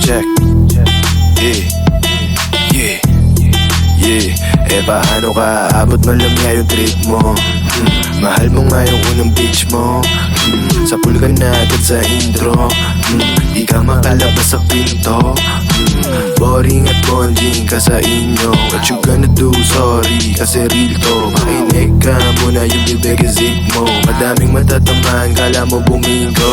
check. Yeah, paano ka aabot man lang nga yung trip mo? Mahal mo nga yung unang bitch mo. Sa pool ka na agad sa intro. Di ka makalabas sa pinto. Boring at bonding ka sa inyo. What you gonna do? Sorry, kasi real to. Makinig ka muna yung bibig zip mo. Madaming matatamaan, kala mo bumingo.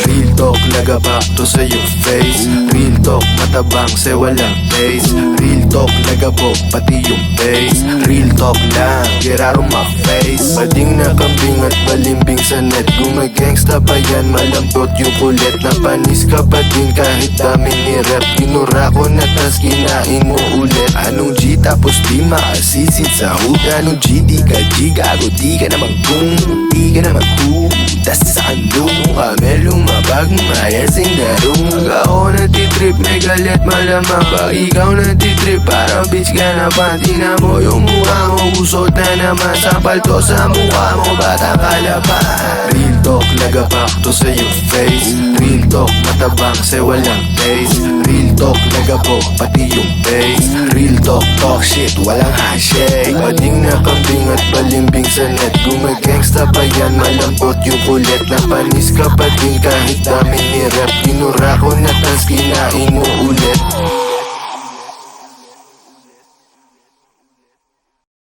Real talk, nagapak to sa your face. Real talk, matabang se walang face. Real talk, nagabok pati yung face. Real talk lang, get out of my face. Bading na kambing at balimbing sa net. Gumagangsta pa yan, malambot yung kulit. Napanis ka pa din kahit daming ni-rap. Kinura ko na tas kinain mo ulit. Anong G tapos di maasisid sa hood? Anong G di ka G gago? Di ka naman kung di ka naman cool. Tas sa kandong kami lumabag mayasing darong. Pag ako natitrip may galit malamang. Pag ikaw natitrip parang bitch ka na pa. Tingnan mo yung mukha mo, usot na naman. Sampal to sa mukha mo, batang kalaban. Real talk, nagapak to sa your face. Real talk, matabang se walang taste. Real talk, nagabok pati yung face. Real talk, talk shit, walang handshake. Bading na kambing at balimbing sa net. Gumagangsta pa yan, malambot yung kulit. Napanis ka pa din kahit daming ni-rap. Kinura ko na tas kinain mo ulit.